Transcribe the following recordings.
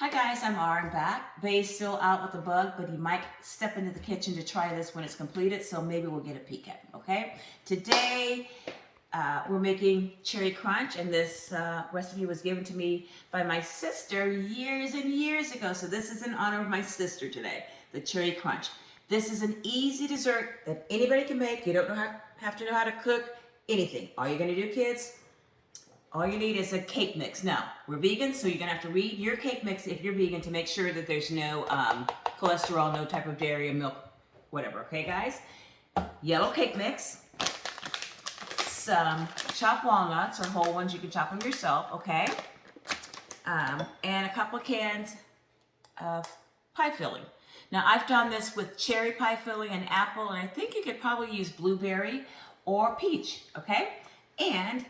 Hi guys, I'm R. I'm back. Bay's still out with the bug, but he might step into the kitchen to try this when it's completed, so maybe we'll get a peek at it, okay? Today, we're making cherry crunch, and this recipe was given to me by my sister years and years ago, so this is in honor of my sister today, the cherry crunch. This is an easy dessert that anybody can make. You don't have to know how to cook anything. All you're gonna do, kids, all you need is a cake mix. Now, we're vegan, so you're gonna have to read your cake mix if you're vegan to make sure that there's no cholesterol, no type of dairy or milk, whatever, okay guys? Yellow cake mix, some chopped walnuts or whole ones, you can chop them yourself, okay? And a couple of cans of pie filling. Now, I've done this with cherry pie filling and apple, and I think you could probably use blueberry or peach, okay? And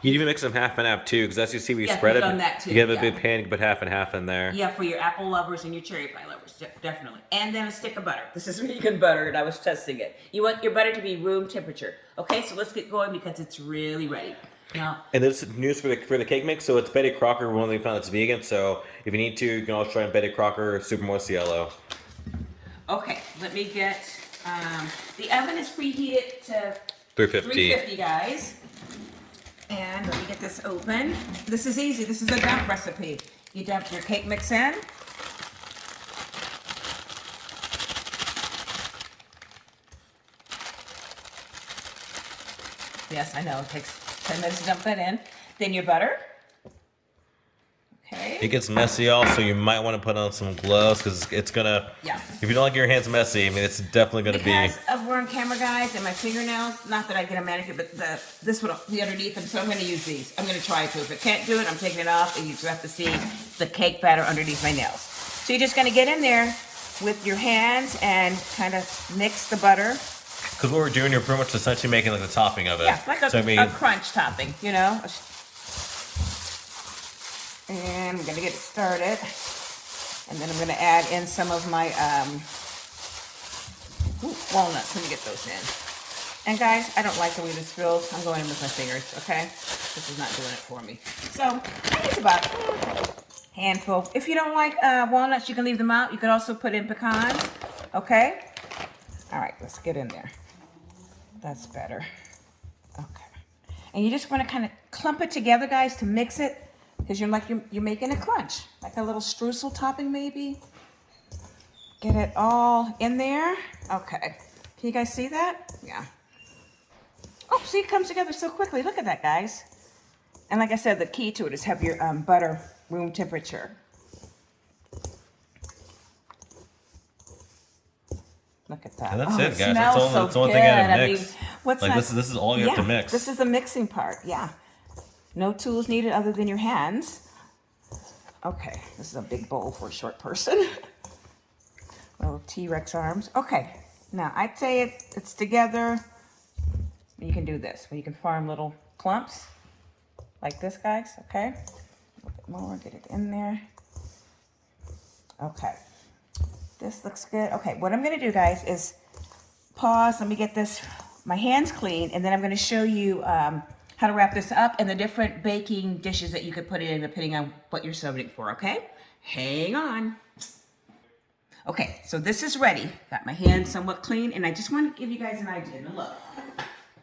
you even mix them half and half too, because as you see, we yeah, spread we've it. done that too, You have a yeah. big pan, you put half and half in there. yeah, for your apple lovers and your cherry pie lovers, definitely. And then a stick of butter. This is vegan butter, and I was testing it. You want your butter to be room temperature. Okay, so let's get going because it's really ready. Now, And this is news for the cake mix. So it's Betty Crocker. One we found that's vegan. So if you need to, you can always try Betty Crocker Super Moist Yellow. okay, let me get the oven is preheated to 350. 350, guys. And let me get this open. This is easy. This is a dump recipe. You dump your cake mix in. Yes, I know. It takes 10 minutes to dump that in. Then your butter. Okay. It gets messy also. You might want to put on some gloves because it's gonna. Yeah. If you don't like your hands messy, I mean, it's definitely gonna Because of we're on camera, guys, and my fingernails, not that I get a manicure, but this would be underneath them, so I'm going to use these. I'm going to try to. If I can't do it, I'm taking it off, and you just have to see the cake batter underneath my nails. So you're just going to get in there with your hands and kind of mix the butter. Because what we're doing, you're pretty much essentially making like the topping of it. Yeah, like so, I mean, a crunch topping, you know. And I'm going to get it started. And then I'm going to add in some of my walnuts. Let me get those in. And guys, I don't like the way this feels. I'm going in with my fingers, okay? This is not doing it for me. So I think it's about a handful. If you don't like walnuts, you can leave them out. You could also put in pecans, okay? All right, let's get in there. That's better. Okay. And you just want to kind of clump it together, guys, to mix it. Because you're making a crunch, like a little streusel topping maybe. Get it all in there. Okay. Can you guys see that? Yeah. Oh, see, it comes together so quickly. Look at that, guys. And like I said, the key to it is have your butter room temperature. Look at that. And that's oh, it, guys. Smells That's the so only thing I gotta good. mix. I mean, what's like not- this is all you have to mix. This is the mixing part. Yeah. No tools needed other than your hands. Okay, this is a big bowl for a short person. Little T-Rex arms. Okay, now I'd say it's together. You can do this, where you can form little clumps like this, guys. Okay, a little bit more. Get it in there. Okay, this looks good. Okay, what I'm gonna do, guys, is pause. Let me get my hands clean, and then I'm gonna show you how to wrap this up and the different baking dishes that you could put it in depending on what you're serving it for, okay? Hang on. Okay, so this is ready. Got my hands somewhat clean, and I just want to give you guys an idea. Now look,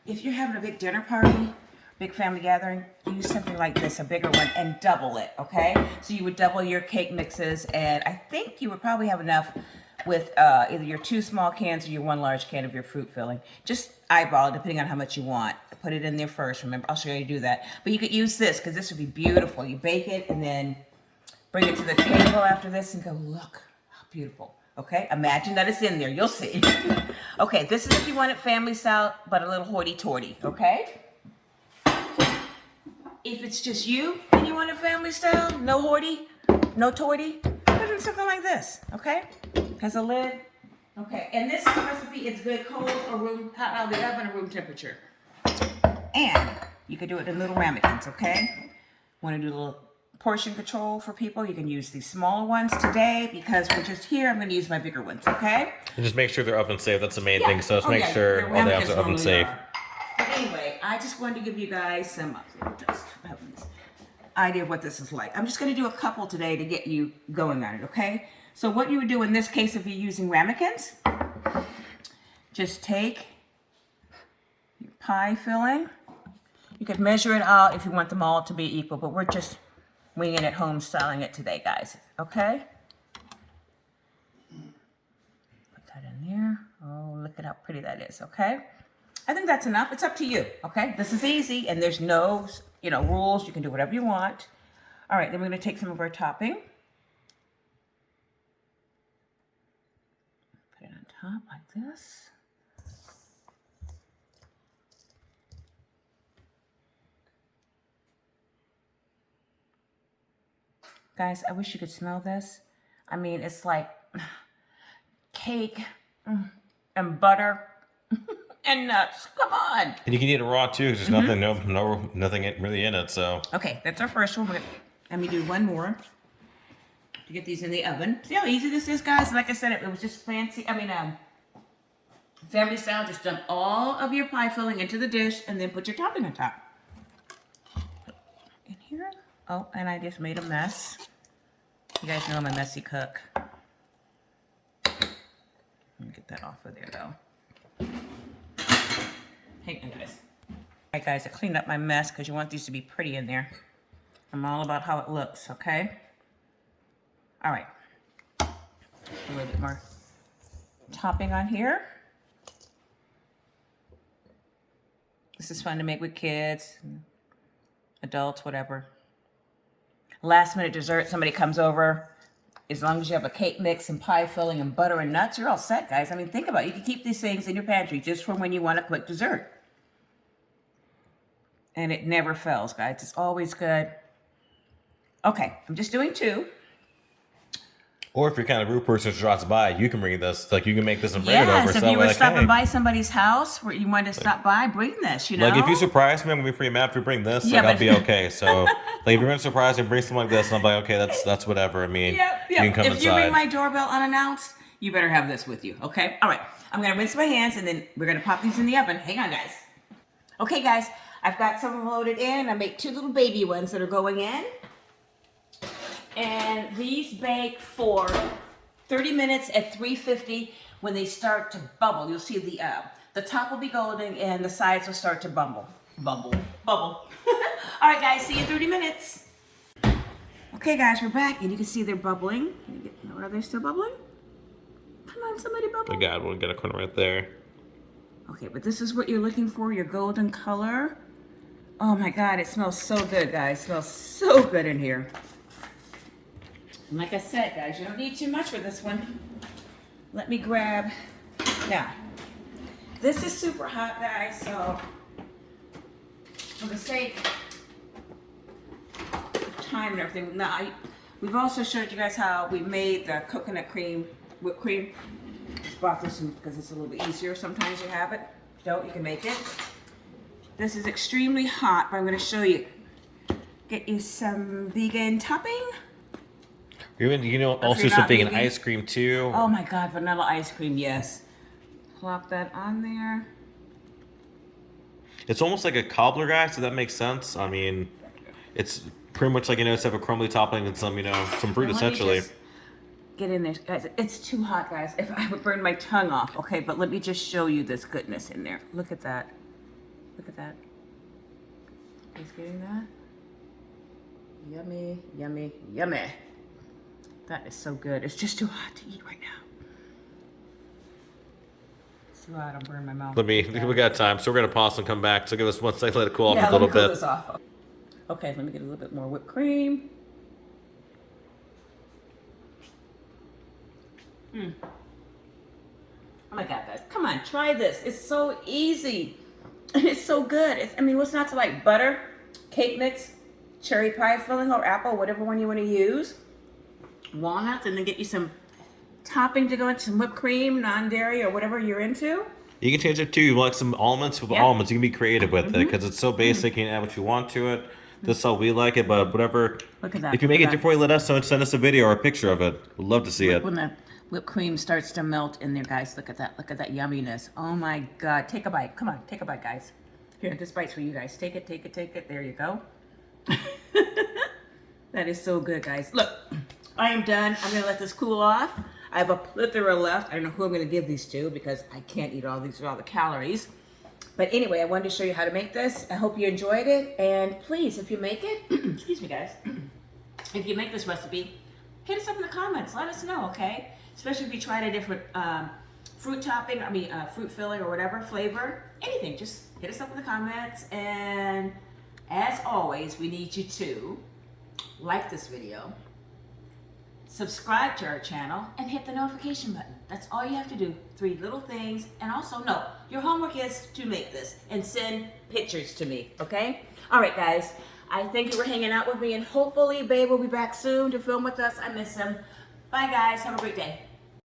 if you're having a big dinner party, big family gathering, use something like this, a bigger one, and double it, okay? So you would double your cake mixes, and I think you would probably have enough with either your 2 small cans or your 1 large can of your fruit filling. Just eyeball it depending on how much you want. Put it in there first. Remember, I'll show you how to do that. But you could use this because this would be beautiful. You bake it and then bring it to the table after this and go, look how beautiful. Okay, imagine that it's in there. You'll see. Okay, this is if you want it family style, but a little hoity-toity, okay? If it's just you and you want it family style, no hoity, no toity, put it in something like this, okay? Has a lid. Okay, and this recipe is good cold or hot out of the oven or room temperature. And you can do it in little ramekins, okay? Want to do a little portion control for people? You can use these smaller ones today because we're just here. I'm going to use my bigger ones, okay? And just make sure they're oven safe. That's the main thing. So let's Oh, make yeah, sure your all the ramekins ovens are oven normally safe. are. But anyway, I just wanted to give you guys some dust. idea of what this is like. I'm just going to do a couple today to get you going on it, okay? So what you would do in this case if you're using ramekins, just take your pie filling. You could measure it out if you want them all to be equal, but we're just winging it, home styling it today, guys, okay? Put that in there. Oh, look at how pretty that is, okay? I think that's enough. It's up to you, okay? This is easy, and there's no, rules. You can do whatever you want. All right, then we're going to take some of our topping. Put it on top like this. Guys, I wish you could smell this. I mean, it's like cake and butter and nuts. Come on. And you can eat it raw too, because there's nothing really in it. So Okay, that's our first one. Let me do one more to get these in the oven. See how easy this is, guys? Like I said, it was just fancy. Family style. Just dump all of your pie filling into the dish and then put your topping on top. In here. Oh, and I just made a mess. You guys know I'm a messy cook. Let me get that off of there, though. Hang on, guys. All right, guys, I cleaned up my mess because you want these to be pretty in there. I'm all about how it looks, okay? All right. A little bit more topping on here. This is fun to make with kids, adults, whatever. Last minute dessert, somebody comes over. As long as you have a cake mix and pie filling and butter and nuts, you're all set, guys. I mean, think about it. You can keep these things in your pantry just for when you want a quick dessert. And it never fails, guys. It's always good. Okay, I'm just doing 2. or if you're kind of a rude person who drops by, you can bring this. Like you can make this and bring it over. Yes, if you were like, stopping hey. by somebody's house where you wanted to stop by, bring this, Like if you surprise me, I'm gonna be pretty mad if you bring this. Yeah, Like I'll but- be okay. So like if you're gonna surprise me, bring something like this, and I'm like, okay, that's whatever. I mean, you can come If inside. you ring my doorbell unannounced, you better have this with you, okay? All right, I'm gonna rinse my hands and then we're gonna pop these in the oven. Hang on, guys. Okay, guys, I've got some loaded in. I make 2 little baby ones that are going in. And these bake for 30 minutes at 350. When they start to bubble, you'll see the top will be golden and the sides will start to bubble. All right, guys, see you in 30 minutes. Okay, guys, we're back, and you can see they're bubbling. Are they still bubbling? Come on, somebody bubble. Oh God, we'll get a corner right there. Okay, but this is what you're looking for, your golden color. Oh my God, it smells so good, guys. It smells so good in here. And like I said, guys, you don't need too much for this one. Let me grab, now, this is super hot, guys, so for the sake of time and everything, now, we've also showed you guys how we made the coconut cream, whipped cream. Just bought this because it's a little bit easier. Sometimes you have it. If you don't, you can make it. This is extremely hot, but I'm going to show you. Get you some vegan topping. Also you're not something in vegan. ice cream too. Oh my God, vanilla ice cream, yes. Plop that on there. It's almost like a cobbler, guys. So that makes sense. I mean, it's pretty much like instead of a crumbly topping and some some fruit Now, let me essentially. just get in there, guys. It's too hot, guys. If I would burn my tongue off, okay. But let me just show you this goodness in there. Look at that. Look at that. Guys, getting that? Yummy, yummy, yummy. That is so good. It's just too hot to eat right now. It's too hot. I'll burn my mouth. We got time, so we're gonna pause and come back. So give us 1 second, let it cool off Yeah, a let me little cool bit. this off. Okay, let me get a little bit more whipped cream. Oh my God, guys, come on, try this. It's so easy, and it's so good. What's not to like? Butter, cake mix, cherry pie filling, or apple, whatever one you want to use. Walnuts, and then get you some topping to go into some whipped cream, non-dairy, or whatever you're into. You can change it too. You like some almonds with Yeah. almonds. You can be creative with it because it's so basic. You can add what you want to it. This is how we like it, but whatever. Look at that, If you look make at it that. different, let us know and send us a video or a picture of it. We'd love to see it. When the whipped cream starts to melt in there, guys, look at that. Look at that yumminess. Oh my God. Take a bite. Come on, take a bite, guys. Here, this bite's for you guys. Take it, take it, take it. There you go. That is so good, guys. Look, I am done. I'm gonna let this cool off. I have a plethora left. I don't know who I'm gonna give these to because I can't eat all these with all the calories. But anyway, I wanted to show you how to make this. I hope you enjoyed it. And please, if you make it, excuse me, guys. If you make this recipe, hit us up in the comments. Let us know, okay? Especially if you tried a different fruit topping, fruit filling or whatever flavor, anything. Just hit us up in the comments. And as always, we need you to like this video, subscribe to our channel, and hit the notification button. That's all you have to do. 3 little things. And also, no, your homework is to make this and send pictures to me, okay? All right, guys. I thank you for hanging out with me, and hopefully Babe will be back soon to film with us. I miss him. Bye, guys. Have a great day.